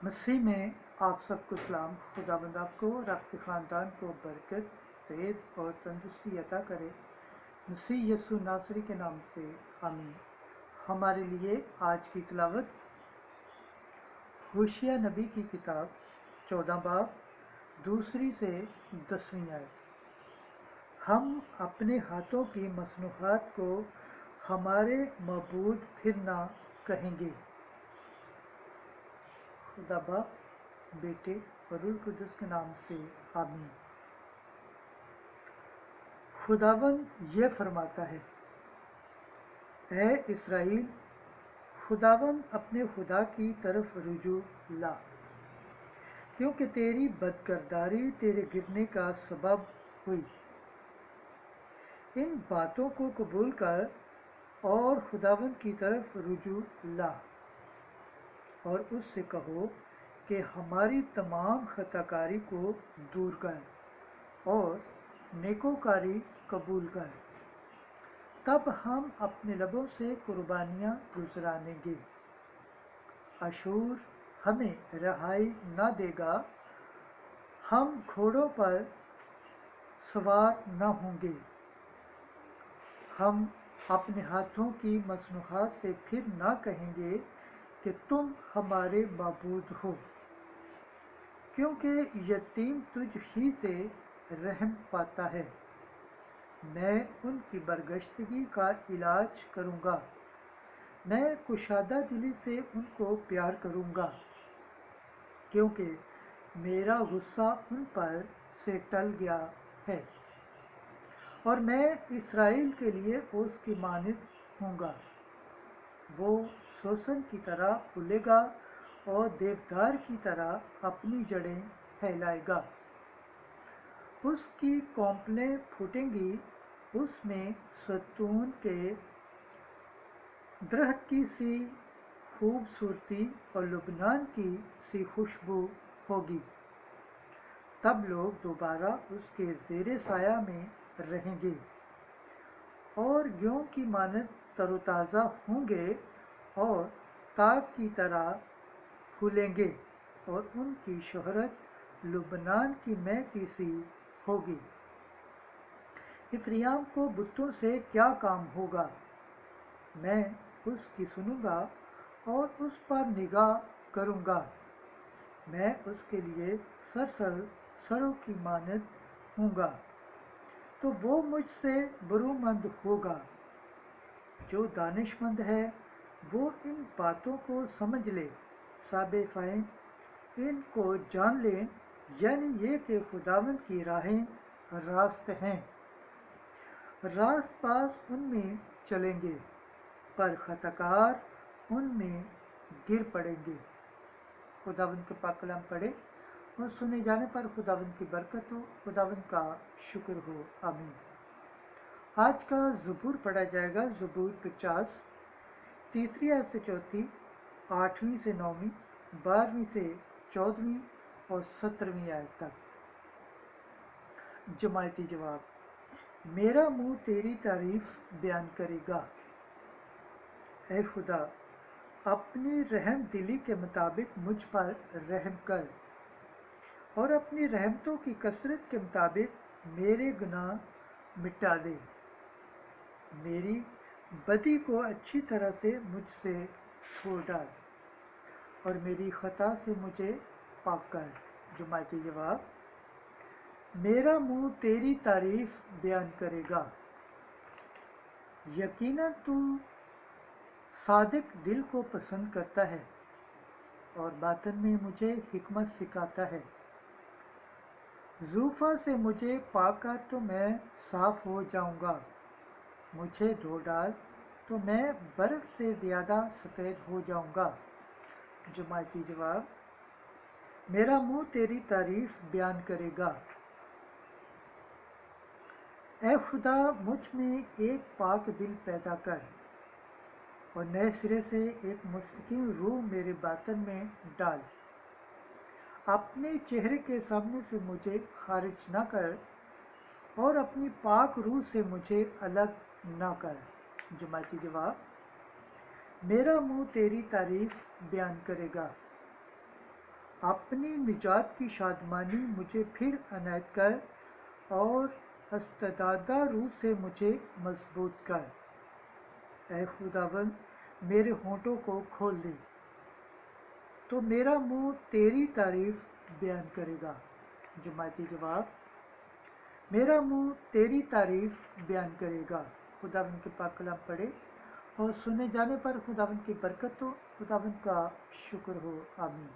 मसीह में आप सबको सलाम। खुदावंद आपको और आपके ख़ानदान को बरकत, सेहत और तंदुरुस्ती अता करे। मसीह यसु नासरी के नाम से आमीन। हमारे लिए आज की तिलावत होशिया नबी की किताब 14 बाब 2 से 10 आयत। हम अपने हाथों की मसनूहात को हमारे मबूद फिर ना कहेंगे। खुदा बाप, बेटे और रूह कुदस के नाम से आमीन। खुदावंद ये फरमाता है, ऐ इसराइल, खुदावंद अपने खुदा की तरफ रुजू ला, क्योंकि तेरी बदकिरदारी तेरे गिरने का सबब हुई। इन बातों को कबूल कर और खुदावंद की तरफ रुजू ला और उससे कहो कि हमारी तमाम खताकारी को दूर कर और नेकोकारी कबूल कर। तब हम अपने लबों से कुर्बानियाँ गुजरानेंगे। अशूर हमें रहाई न देगा, हम घोड़ों पर सवार न होंगे। हम अपने हाथों की मसनूहात से फिर न कहेंगे कि तुम हमारे माबूद हो, क्योंकि यतीम तुझ ही से रहम पाता है। मैं उनकी बरगश्तगी का इलाज करूँगा, मैं कुशादा दिली से उनको प्यार करूँगा, क्योंकि मेरा गुस्सा उन पर से टल गया है और मैं इसराइल के लिए उसकी मानिद हूँगा। वो सोसन की तरह फूलेगा और देवदार की तरह अपनी जड़ें फैलाएगा। उसकी कौंपलें फूटेंगी, उसमें सतून के दरख्त की सी खूबसूरती और लुबनान की सी खुशबू होगी। तब लोग दोबारा उसके ज़ेरे साया में रहेंगे और गेहूं की मानद तरोताज़ा होंगे और ताग की तरह फूलेंगे और उनकी शोहरत लुबनान की महकी सी होगी। इफ्रियाम को बुतों से क्या काम होगा? मैं उसकी सुनूंगा और उस पर निगाह करूंगा। मैं उसके लिए सरों की मानद हूँगा, तो वो मुझसे बरूमंद होगा। जो दानिशमंद है वो इन बातों को समझ ले। साबे फ़ाहिम इनको जान ले, यानी ये कि खुदावंद की राहें रास्त हैं। रास्त पास उनमें चलेंगे, पर खताकार उनमें गिर पड़ेंगे। खुदावंद के पाक कलाम पढ़े और सुने जाने पर खुदावंद की बरकत हो, खुदावंद का शुक्र हो। आमीन। आज का ज़बूर पढ़ा जाएगा, ज़बूर 50, 3 आयत से 4, 8 से 9, 12 से 14 और 17 आयत तक। जमायती जवाब, मेरा मुंह तेरी तारीफ बयान करेगा। ऐ खुदा, अपनी रहम दिली के मुताबिक मुझ पर रहम कर और अपनी रहमतों की कसरत के मुताबिक मेरे गुनाह मिटा दे। मेरी बदी को अच्छी तरह से मुझसे छोड़ डाल और मेरी खता से मुझे पाक कर। जमायती जवाब, मेरा मुंह तेरी तारीफ बयान करेगा। यकीनन तू सादिक दिल को पसंद करता है और बातन में मुझे हिकमत सिखाता है। ज़ूफ़ा से मुझे पाक कर तो मैं साफ हो जाऊंगा, मुझे धो डाल तो मैं बर्फ़ से ज़्यादा सफ़ेद हो जाऊंगा। जमायती जवाब, मेरा मुंह तेरी तारीफ बयान करेगा। ऐ खुदा, मुझ में एक पाक दिल पैदा कर और नए सिरे से एक मुस्तकीम रूह मेरे बातन में डाल। अपने चेहरे के सामने से मुझे खारिज न कर और अपनी पाक रूह से मुझे अलग न कर। जमायती जवाब, मेरा मुंह तेरी तारीफ बयान करेगा। اپنی نجات کی شادمانی مجھے پھر عنایت کر اور استدادہ روح سے مجھے مضبوط کر۔ اے خداوند میرے ہونٹوں کو کھول دے تو میرا منہ تیری تعریف بیان کرے گا۔ جماعتی جواب، میرا منہ تیری تعریف بیان کرے گا۔ خداوند کے پاک کلام پڑھے اور سنے جانے پر خداوند کی برکت ہو، خداوند کا شکر ہو، آمین۔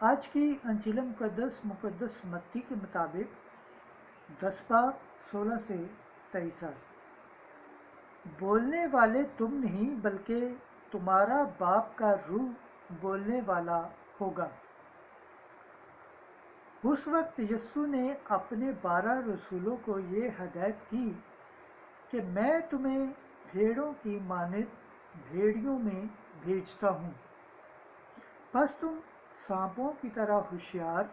آج کی انجیل مقدس متی کے مطابق 10 باب 16 سے 23۔ بولنے والے تم نہیں بلکہ تمہارا باپ کا روح بولنے والا ہوگا۔ اس وقت یسوع نے اپنے 12 رسولوں کو یہ ہدایت کی کہ میں تمہیں بھیڑوں کی مانند بھیڑیوں میں بھیجتا ہوں۔ بس تم سانپوں کی طرح ہوشیار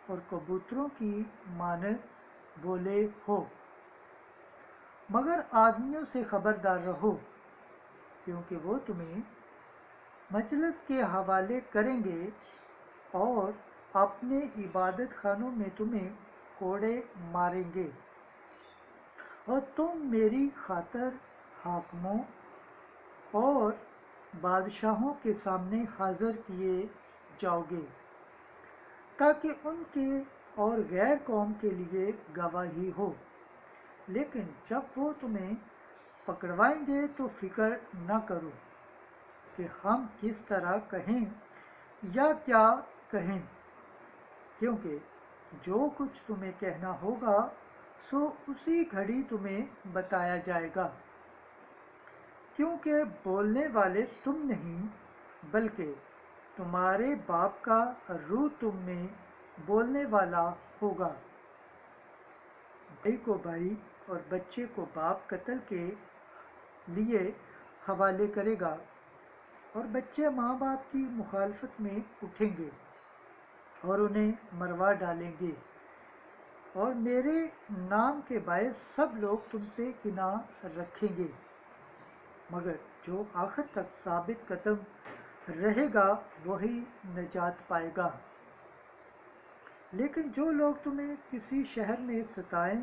اور کبوتروں کی مانند بولے ہو، مگر آدمیوں سے خبردار رہو، کیونکہ وہ تمہیں مجلس کے حوالے کریں گے اور اپنے عبادت خانوں میں تمہیں کوڑے ماریں گے، اور تم میری خاطر حاکموں اور بادشاہوں کے سامنے حاضر کیے جاؤ گے، تاکہ ان کے اور غیر قوم کے لیے گواہی ہو۔ لیکن جب وہ تمہیں پکڑوائیں گے تو فکر نہ کرو کہ ہم کس طرح کہیں یا کیا کہیں، کیونکہ جو کچھ تمہیں کہنا ہوگا سو اسی گھڑی تمہیں بتایا جائے گا، کیونکہ بولنے والے تم نہیں بلکہ تمہارے باپ کا روح تم میں بولنے والا ہوگا۔ بھائی کو بھائی اور بچے کو باپ قتل کے لیے حوالے کرے گا، اور بچے ماں باپ کی مخالفت میں اٹھیں گے اور انہیں مروا ڈالیں گے، اور میرے نام کے باعث سب لوگ تم سے کناہ رکھیں گے، مگر جو آخر تک ثابت قدم رہے گا وہی نجات پائے گا۔ لیکن جو لوگ تمہیں کسی شہر میں ستائیں